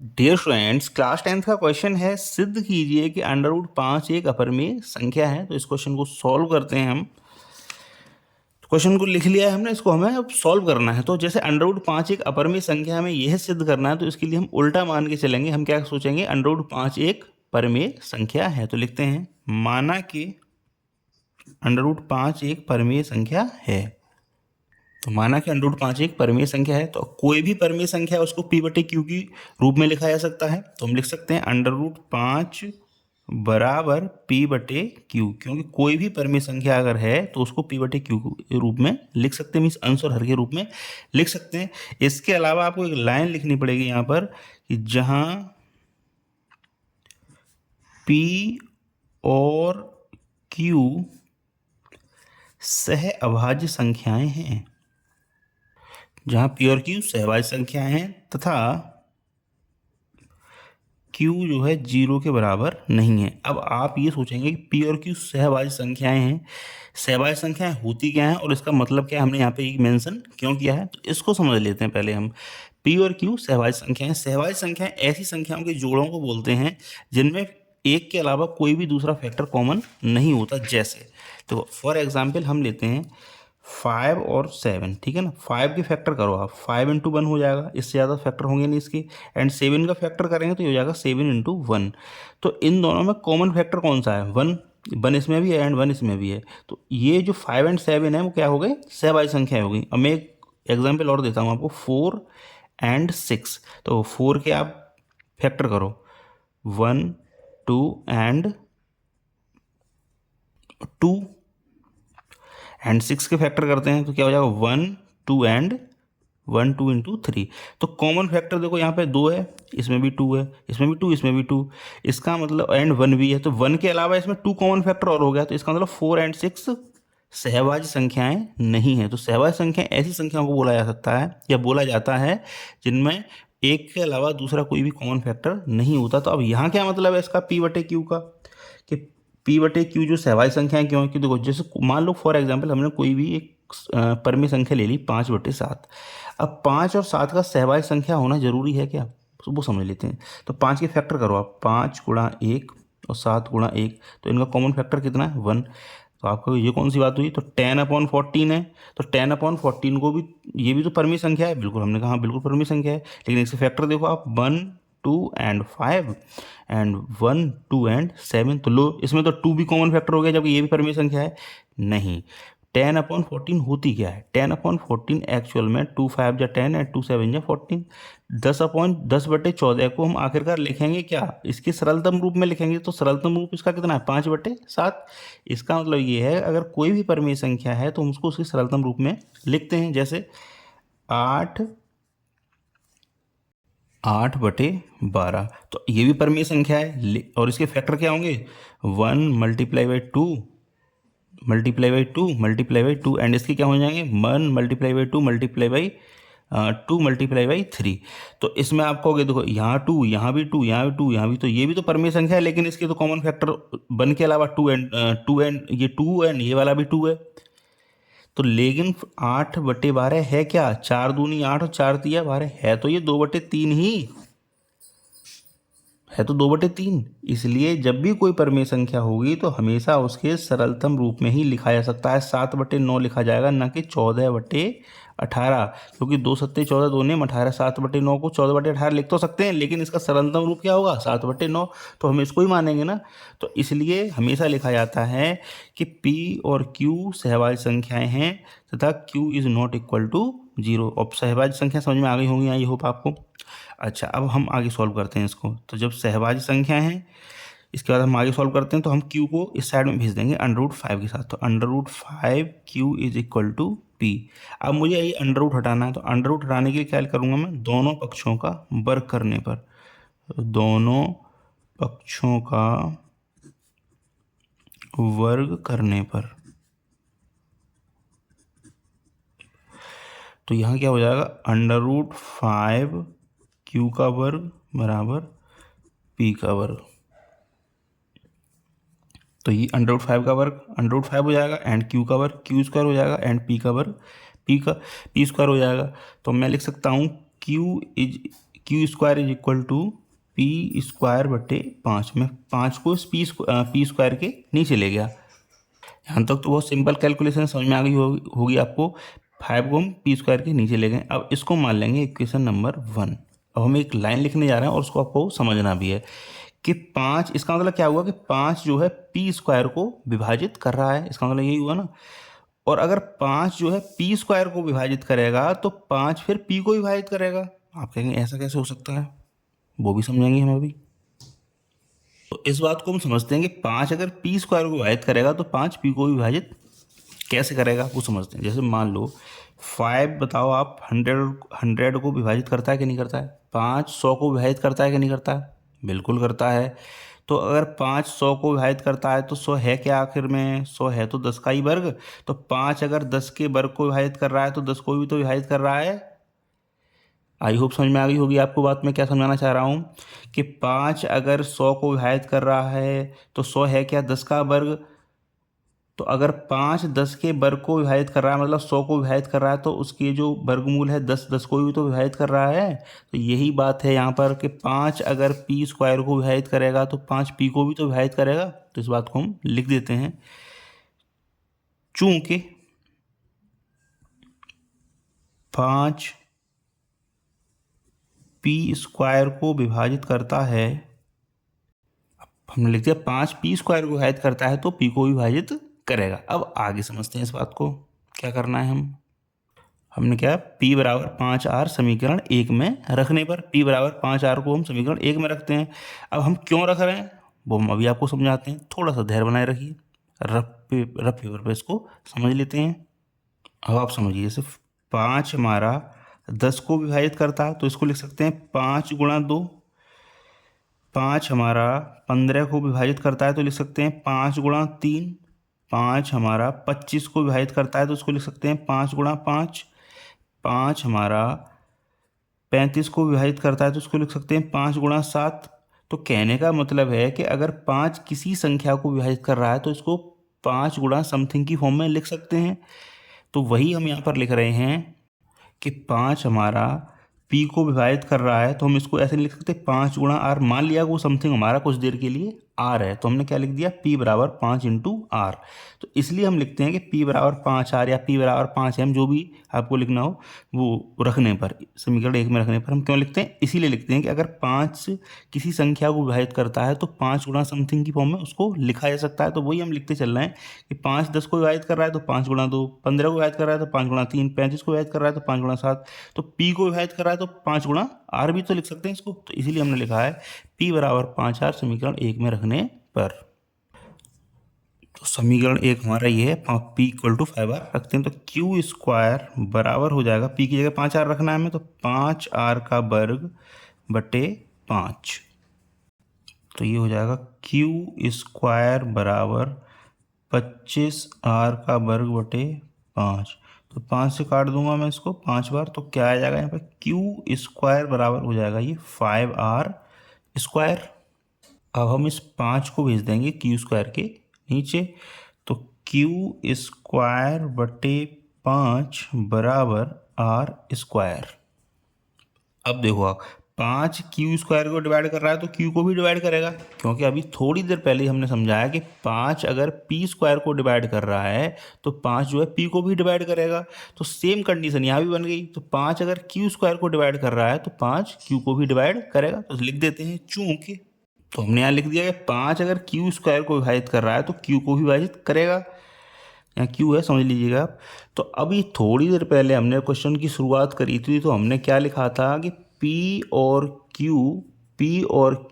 Dear students, class 10th का question है, सिद्ध कीजिए कि अंडर रूट 5 एक अपरिमेय संख्या है। तो इस क्वेश्चन को सॉल्व करते हैं हम। क्वेश्चन को लिख लिया है हमने, इसको हमें अब सॉल्व करना है। तो जैसे अंडर रूट 5 एक अपरिमेय संख्या हमें यह सिद्ध करना है, तो इसके लिए हम उल्टा मान के चलेंगे। हम क्या सोचेंगे, अंडर रूट 5 एक परिमेय संख्या है। तो लिखते हैं, माना कि अंडर रूट 5 एक परिमेय संख्या है। तो माना कि अंडर रूट 5 एक परिमेय संख्या है, तो कोई भी परिमेय संख्या है उसको p बटे क्यू की रूप में लिखा जा सकता है। तो हम लिख सकते हैं अंडर रूट 5 बराबर p बटे क्यू, क्योंकि कोई भी परिमेय संख्या अगर है तो उसको p बटे क्यू के रूप में लिख सकते हैं, मीन्स अंश और हर के रूप में लिख सकते हैं। इसके अलावा आपको एक लाइन लिखनी पड़ेगी यहाँ पर कि जहाँ p और q सह अभाज्य संख्याएं हैं, जहां p और q सहभाज्य संख्याएं हैं तथा q जो है 0 के बराबर नहीं है। अब आप ये सोचेंगे कि p और q सहभाज्य संख्याएं हैं, सहभाज्य संख्याएं होती क्या हैं और इसका मतलब क्या है, हमने यहाँ पे एक मेंशन क्यों किया है। तो इसको समझ लेते हैं पहले हम। p और q सहभाज्य संख्याएं, सहभाज्य संख्याएं ऐसी संख्याओं के जोड़ों को बोलते हैं जिनमें एक के अलावा कोई भी दूसरा फैक्टर कॉमन नहीं होता। जैसे तो फॉर एग्जाम्पल हम लेते हैं 5 और 7, ठीक है ना। 5 के फैक्टर करो आप, 5 इंटू 1 हो जाएगा, इससे ज़्यादा फैक्टर होंगे नहीं इसके। एंड 7 का फैक्टर करेंगे तो ये हो जाएगा 7 इंटू 1। तो इन दोनों में कॉमन फैक्टर कौन सा है, 1। 1 इसमें भी है एंड 1 इसमें भी है। तो ये जो 5 एंड 7 है वो क्या हो गए, सहभाज्य संख्या हो गई। अब मैं एक एग्जाम्पल और देता हूँ आपको, 4 एंड 6। तो 4 के आप फैक्टर करो, 1 2 एंड 2, एंड 6 के फैक्टर करते हैं तो क्या हो जाएगा, 1 2 एंड 1 2 इंटू 3। तो कॉमन फैक्टर देखो यहाँ पे 2 है, इसमें भी 2 है, इसमें भी 2, इसमें भी 2। इसका मतलब एंड 1 भी है, तो 1 के अलावा इसमें 2 कॉमन फैक्टर और हो गया। तो इसका मतलब 4 एंड 6 सहभाज्य संख्याएं नहीं है। तो सहभाज्य संख्याएं ऐसी संख्याओं को बोला जा सकता है या बोला जाता है जिनमें एक के अलावा दूसरा कोई भी कॉमन फैक्टर नहीं होता। तो अब यहाँ क्या मतलब है इसका, p बटे क्यू का, कि p बटे क्यू जो सहभाज्य संख्याएं क्यों है, कि देखो जैसे मान लो फॉर एग्जांपल हमने कोई भी एक परिमेय संख्या ले ली 5 बटे 7। अब 5 और 7 का सहभाज्य संख्या होना जरूरी है क्या, तो वो समझ लेते हैं। तो 5 के फैक्टर करो आप, 5 गुणा 1 और 7 गुणा 1, तो इनका कॉमन फैक्टर कितना है, 1। तो आपको ये कौन सी बात हुई, तो 10/14 है। तो 10/14 को भी, ये भी तो परिमेय संख्या है, बिल्कुल हमने कहा बिल्कुल परिमेय संख्या है। लेकिन इसके फैक्टर देखो आप, 1 2 एंड 5 एंड 1 2 एंड 7। तो लो, इसमें तो 2 भी कॉमन फैक्टर हो गया, जबकि ये भी परिमेय संख्या है नहीं। 10/14 होती क्या है, 10/14 एक्चुअल में 2 5 जा 10 एंड 2 7 जा 14। 10/10/14 को हम आखिरकार लिखेंगे क्या, इसके सरलतम रूप में लिखेंगे। तो सरलतम रूप इसका कितना है, 5/7। इसका मतलब ये है, अगर कोई भी परिमेय संख्या है तो हम उसको उसके सरलतम रूप में लिखते हैं। जैसे 8/12, तो ये भी परिमेय संख्या है और इसके फैक्टर क्या होंगे, 1 multiply by 2 multiply by 2 multiply by 2, and इसके क्या हो जाएंगे, 1 multiply by 2 multiply by 2 multiply by 3। तो इसमें आप कहोगे देखो यहाँ 2, यहाँ भी 2, यहाँ भी 2, यहाँ भी, तो ये भी तो परिमेय संख्या है, लेकिन इसके तो कॉमन फैक्टर 1 के अलावा 2 एंड ये 2 एंड ये वाला भी 2 है। तो लेकिन 8/12 है क्या, 4 दूनी 8 और 4 तिया 12 है, तो ये 2/3 ही है, तो 2/3। इसलिए जब भी कोई परिमेय संख्या होगी तो हमेशा उसके सरलतम रूप में ही लिखा जा सकता है। 7/9 लिखा जाएगा, ना कि 14/18, क्योंकि 2 सत्ते 14, 2 नेम 18। 7/9 को 14/18 लिख तो सकते हैं, लेकिन इसका सरलतम रूप क्या होगा, 7/9। तो हम इसको ही मानेंगे ना। तो इसलिए हमेशा लिखा जाता है कि p और q सहभाज्य संख्याएं हैं तथा q is not equal to 0। अब सहभाज्य संख्या समझ में आ गई होंगी, आई होप आपको। अच्छा, अब हम आगे सॉल्व करते हैं इसको। तो जब सहभाज्य संख्या है, इसके बाद हम आगे सॉल्व करते हैं, तो हम q को इस साइड में भेज देंगे √5 के साथ। तो √5q is equal to p। अब मुझे ये अंडर रूट हटाना है, तो अंडर रूट हटाने के लिए क्या करूँगा मैं, दोनों पक्षों का वर्ग करने पर, दोनों पक्षों का वर्ग करने पर, तो यहाँ क्या हो जाएगा, √5q का वर्ग बराबर p का वर्ग। तो ये √5 का वर्ग √5 हो जाएगा एंड q का वर्ग q² हो जाएगा एंड p का वर्ग p² हो जाएगा। तो मैं लिख सकता हूँ Q square is equal to P square बटे 5। मैं 5 को इस पी स्क्वायर के नीचे ले गया। यहाँ तक तो बहुत सिंपल कैलकुलेशन समझ में आ गई होगी आपको। 5 को हम पी स्क्वायर के नीचे ले गए। अब इसको मान लेंगे इक्वेशन नंबर 1। अब हम एक लाइन लिखने जा रहे हैं और उसको आपको समझना भी है कि 5, इसका मतलब क्या हुआ कि 5 जो है पी स्क्वायर को विभाजित कर रहा है, इसका मतलब यही हुआ ना। और अगर 5 जो है पी स्क्वायर को विभाजित करेगा तो 5 फिर पी को विभाजित करेगा। आप कहेंगे ऐसा कैसे हो सकता है, वो भी समझेंगे हम अभी। तो इस बात को हम समझते हैं कि 5 अगर पी स्क्वायर को विभाजित करेगा तो 5 पी को विभाजित कैसे करेगा वो समझते हैं। जैसे मान लो 5 बताओ आप 100 को विभाजित करता है कि नहीं करता है। 5 100 को विभाजित करता है कि नहीं करता है, बिल्कुल करता है। तो अगर 5 100 को विभाजित करता है तो 100 है क्या आखिर में, 100 है तो 10 का ही वर्ग। तो 5 अगर 10 के वर्ग को विभाजित कर रहा है तो 10 को भी तो विभाजित कर रहा है। आई होप समझ में आ गई होगी आपको बात मैं क्या समझाना चाह रहा हूँ कि 5 अगर 100 को विभाजित कर रहा है तो 100 है क्या 10 का वर्ग। तो अगर 5 10 के वर्ग को विभाजित कर रहा है, मतलब 100 को विभाजित कर रहा है, तो उसके जो वर्गमूल है 10 10 को भी तो विभाजित कर रहा है। तो यही बात है यहाँ पर कि 5 अगर पी स्क्वायर को विभाजित करेगा तो 5 पी को भी तो विभाजित करेगा। तो इस बात को हम लिख देते हैं। चूंकि 5 पी स्क्वायर को विभाजित करता है, हमने लिख दिया 5 पी स्क्वायर को विभाजित करता है तो पी को विभाजित करेगा। अब आगे समझते हैं इस बात को क्या करना है। हमने क्या p बराबर 5r समीकरण 1 में रखने पर, p बराबर 5r को हम समीकरण 1 में रखते हैं। अब हम क्यों रख रहे हैं वो हम अभी आपको समझाते हैं, थोड़ा सा धैर्य बनाए रखिए, रफ पेपर पे इसको समझ लेते हैं। अब आप समझिए, जैसे 5 हमारा 10 को विभाजित करता है तो इसको लिख सकते हैं 5 गुणा 2। 5 हमारा 15 को विभाजित करता है तो लिख सकते हैं 5 गुणा 3। 5 हमारा 25 को विभाजित करता है तो इसको लिख सकते हैं 5 गुणा 5। 5 हमारा 35 को विभाजित करता है तो इसको लिख सकते हैं 5 गुणा 7। तो कहने का मतलब है कि अगर 5 किसी संख्या को विभाजित कर रहा है तो इसको 5 गुणा समथिंग की फॉर्म में लिख सकते हैं। तो वही हम यहाँ पर लिख रहे हैं कि 5 हमारा p को विभाजित कर रहा है तो हम इसको ऐसे लिख सकते हैं 5 गुणा r। मान लिया वो समथिंग हमारा कुछ देर के लिए r है तो हमने क्या लिख दिया p बराबर 5 इंटू r। तो इसलिए हम लिखते हैं कि p बराबर 5r या p बराबर 5m, जो भी आपको लिखना हो वो रखने पर, समीकरण 1 में रखने पर हम क्यों लिखते हैं, इसीलिए लिखते हैं कि अगर 5 किसी संख्या को विभाजित करता है तो 5 गुणा समथिंग की फॉर्म में उसको लिखा जा सकता है। तो वही हम लिखते चल रहे हैं कि 5 10 को विभाजित कर रहा है तो 5 गुणा 2, 15 को विभाजित कर रहा है तो 5 गुणा 3, 35 को विभाजित कर रहा है तो 5 गुणा 7, तो p को विभाजित कर रहा है तो 5 गुणा r भी तो लिख सकते हैं इसको। तो इसीलिए हमने लिखा है p बराबर 5r समीकरण 1 में रखने पर। तो समीकरण 1 हमारा ये है, p इक्वल टू 5r रखते हैं तो q स्क्वायर बराबर हो जाएगा, p की जगह 5r रखना है हमें तो 5r का वर्ग बटे 5। तो ये हो जाएगा q स्क्वायर बराबर 25r का वर्ग बटे 5। तो 5 से काट दूंगा मैं इसको 5 बार, तो क्या आ जाएगा यहाँ पे q स्क्वायर बराबर हो जाएगा ये 5r स्क्वायर। अब हम इस 5 को भेज देंगे q स्क्वायर के नीचे, तो q स्क्वायर बटे 5 बराबर r स्क्वायर। अब देखो आप 5 क्यू स्क्वायर को डिवाइड कर रहा है तो क्यू को भी डिवाइड करेगा, क्योंकि अभी थोड़ी देर पहले हमने समझाया कि 5 अगर पी स्क्वायर को डिवाइड कर रहा है तो 5 जो है पी को भी डिवाइड करेगा। तो सेम कंडीशन यहाँ भी बन गई। तो 5 अगर क्यू स्क्वायर को डिवाइड कर रहा है तो 5 क्यू को भी डिवाइड करेगा। तो लिख देते हैं चूंकि, तो हमने यहाँ लिख दिया कि 5 अगर क्यू स्क्वायर को विभाजित कर रहा है तो क्यू को भी विभाजित करेगा। यहाँ क्यू है समझ लीजिएगा आप। तो अभी थोड़ी देर पहले हमने क्वेश्चन की शुरुआत करी थी तो हमने क्या लिखा था कि P और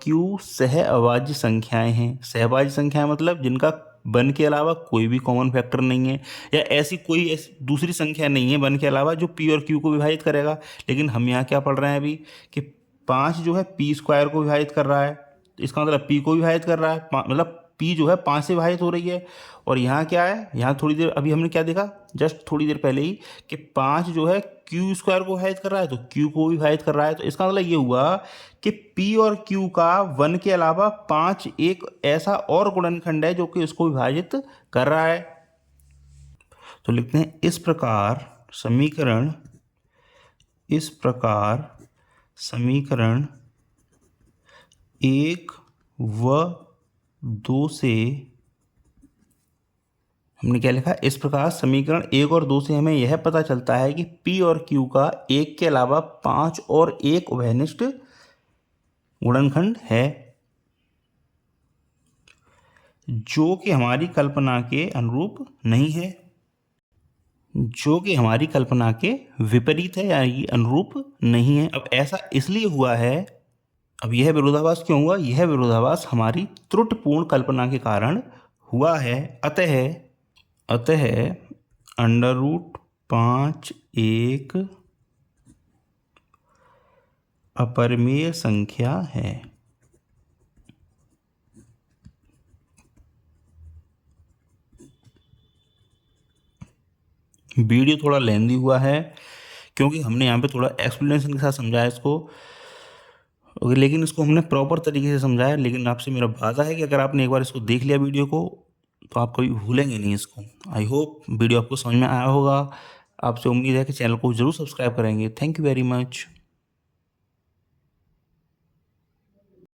Q सह अभाज्य संख्याएं हैं। सहभाज्य संख्याएं मतलब जिनका वन के अलावा कोई भी कॉमन फैक्टर नहीं है, या ऐसी कोई दूसरी संख्या नहीं है वन के अलावा जो P और Q को विभाजित करेगा। लेकिन हम यहाँ क्या पढ़ रहे हैं अभी कि 5 जो है P स्क्वायर को विभाजित कर रहा है, तो इसका मतलब P को विभाजित कर रहा है, मतलब P जो है 5 से विभाजित हो रही है। और यहाँ क्या है, यहाँ थोड़ी देर अभी हमने क्या देखा जस्ट थोड़ी देर पहले ही कि 5 जो है Q स्क्वायर को विभाजित कर रहा है तो Q को भी विभाजित कर रहा है। तो इसका मतलब ये हुआ कि P और Q का 1 के अलावा 5 एक ऐसा और गुणनखंड है जो कि उसको विभाजित कर रहा है। तो लिखते हैं इस प्रकार समीकरण 1 व 2 से हमने क्या लिखा, इस प्रकार समीकरण 1 और 2 से हमें यह पता चलता है कि P और Q का 1 के अलावा 5 और 1 उभयनिष्ठ गुणनखंड है, जो कि हमारी कल्पना के अनुरूप नहीं है, जो कि हमारी कल्पना के विपरीत है, यानी अनुरूप नहीं है। अब ऐसा इसलिए हुआ है, अब यह विरोधाभास क्यों हुआ? यह विरोधाभास हमारी त्रुटिपूर्ण कल्पना के कारण हुआ है। अतः √5 एक अपरिमेय संख्या है। वीडियो थोड़ा लेंदी हुआ है क्योंकि हमने यहाँ पे थोड़ा एक्सप्लेनेशन के साथ समझाया इसको, लेकिन इसको हमने प्रॉपर तरीके से समझाया। लेकिन आपसे मेरा वादा है कि अगर आपने एक बार इसको देख लिया वीडियो को तो आप कभी भूलेंगे नहीं इसको। आई होप वीडियो आपको समझ में आया होगा। आपसे उम्मीद है कि चैनल को ज़रूर सब्सक्राइब करेंगे। Thank you very much.